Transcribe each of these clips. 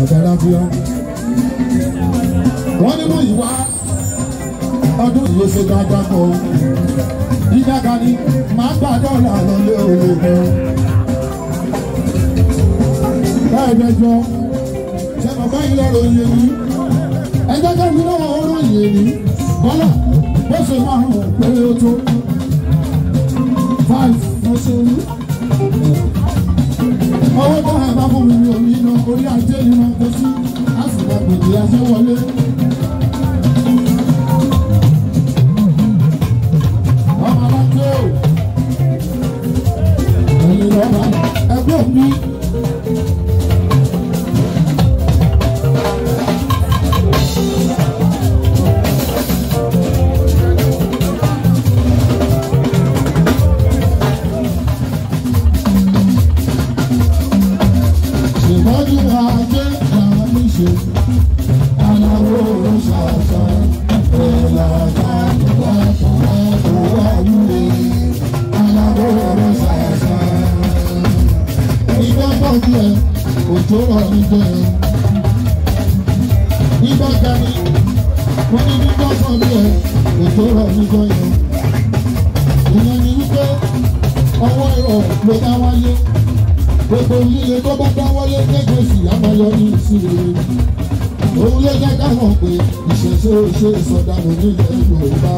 àgbàrá fi hàn. Wọ́n nínú ìwà ọdún yìí ṣe dáadáa kọ́ o. Ìjàkà ni màá gbà dọ́là lọ́lé òwe gan. Bẹ́ẹ̀ jọ ṣe bàbá yìí lọ́rọ̀ yẹn ní. Ẹjọ́ kẹ́mi náà ọ̀rọ̀ yẹn ní. Bọ́lá bó ṣe máa hàn pé ó tó. 5 ló ṣe wú. Owó tó hàn bá fún mi ní omi iná orí ajé ni máa kó sí. A sì máa gbèdé aṣẹ́ wọlé. Ọmọ alájọ́ ẹ̀yìn lọ́ba ẹgbẹ́ mi. Òjò rọ̀ nígbà yẹn. Nígbà gani, wọ́n ní nígbà kan bí ẹ̀ òjò rọ̀ nígbà yẹn. Ìyẹn ni wípé ọwọ́ ìrọ̀ ló dá wáyé. Gbogbo líle tó bá dá wáyé kéde sí àbáyọ ní ìsirè. Òun ló jẹ́ káwọn pé ìṣẹ̀ṣe òṣè ìsọdánù nílẹ̀ Yorùbá.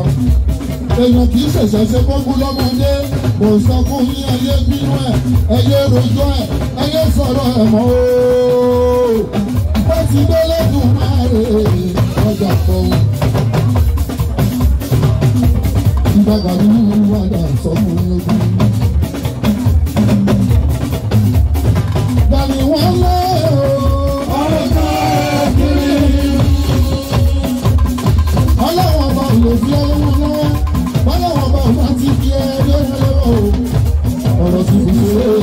Èèyàn kì í ṣẹ̀ṣẹ̀ ṣe gbogbo lọ́mọdé. Kò sọ fún yín ẹyẹ bínú ẹ̀, ẹyẹ rojọ́ ẹ̀, ẹyẹ sọ̀rọ̀ ẹ̀ mọ́ ooo. Ó ti dé lẹ́dùn máa rè ọjà fọ́hún. Ìgbàgbà nínú wàdà sọ́mù lógún. Dàní wọ́n lé ọ̀rọ̀ káàkiri. Ọlọ́wọ́n bá lè fi ọlọ́wọ́ lọ́wọ́. Ọlọ́wọ́n bá wá ti fi ẹgbẹ́ lọ́wọ́. Ọ̀rọ̀ ti fi ṣe é.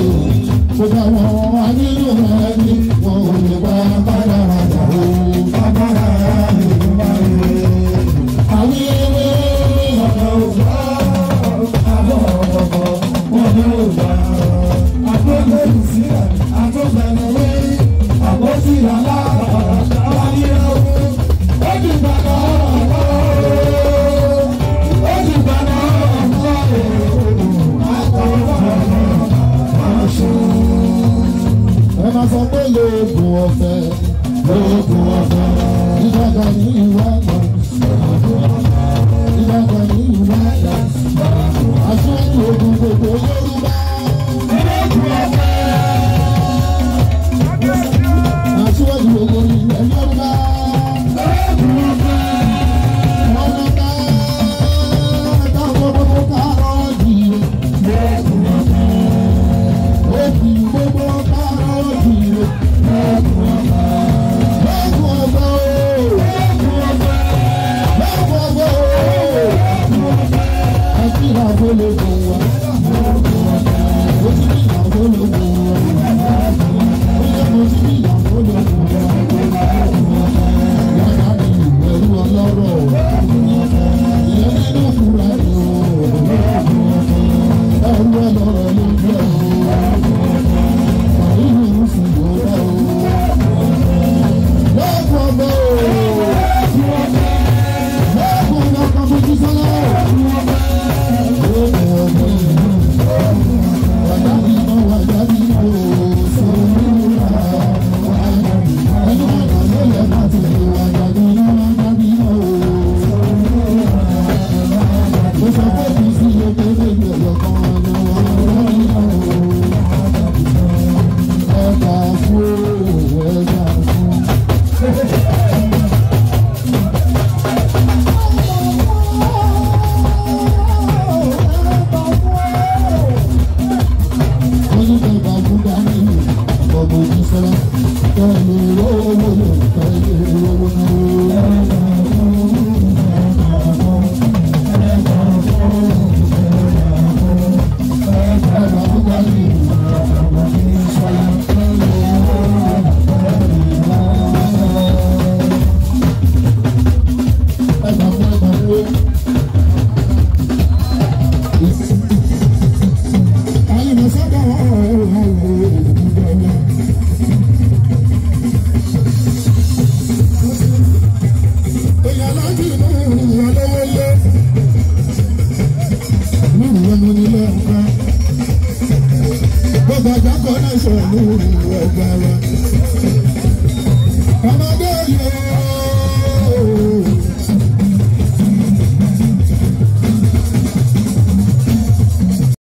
Mo bá wọn wá nínú ẹni. Wọn ò lè wá bára àjà o. Bàbára ìlú máa ń lè. Àwọn ewé ọ̀dọ́ òjò. Àbọ̀ ọ̀dọ̀ wọn ní òjò. Àgbẹ̀gbẹ̀ ìsílẹ̀ àtúgbẹ̀lẹ̀wé. Àbọ̀tí aláàbọ̀ àwọn ní ọ̀hún. Ó ti gbàgbọ́ ọ̀rọ̀. Ẹ máa sọ pé lóògùn ọ̀fẹ́, lóògùn ọ̀fẹ́, ìdàgbà ní ìwà àgbà, ìdàgbà ní ìwà àgbà, aṣáájú ogun gbogbo Yorùbá. Lóògùn ọ̀fẹ́, aṣáájú ogun ilẹ̀ Yorùbá. Lóògùn ọ̀fẹ́, ọ̀nà ká gbogbo kárọ̀ yìí. Lóògùn ọ̀fẹ́, òbí gbogbo kárọ̀ yìí. Lóògùn ọ̀fẹ́, lóògùn ọ̀fẹ́ o. Lóògùn ọ̀fẹ́, lóògùn ọ̀fẹ́ o. Ẹ kí ìyàwó lè bọ̀ wá. Lóògùn ọ̀fẹ́, ó ti ní ìyàwó lè bọ̀ wá. Ó yẹ kó ti ní ìyàwó lè bọ̀ wá. Yàrá mi ìbẹ̀rù ọlọ́rọ̀. Ìyẹn nínú fúra ni o. Ẹrú ọlọ́rọ̀ ló jẹ́ o. Àríwú ìrúsùn ló rẹ̀ o. Lọ́ọ̀kù ọgbẹ́ o. Lọ́ọ̀kù ọgbẹ́ fojú sọ́lá o. Lọ́ọ̀kù ọgbẹ́ wàjáde iná wàjáde iná o. Sọ̀rọ̀ ẹni wàjà ló yẹ ká tẹ̀lé wàjáde iná wàjáde iná o. Mo sọ pé kì í sí iye tó lè gbé ọ̀kan ọ̀nà wàjáde iná o. Ẹ̀ka fún ẹ̀ka fún. connection ní ìlú ẹgbẹ́ wa.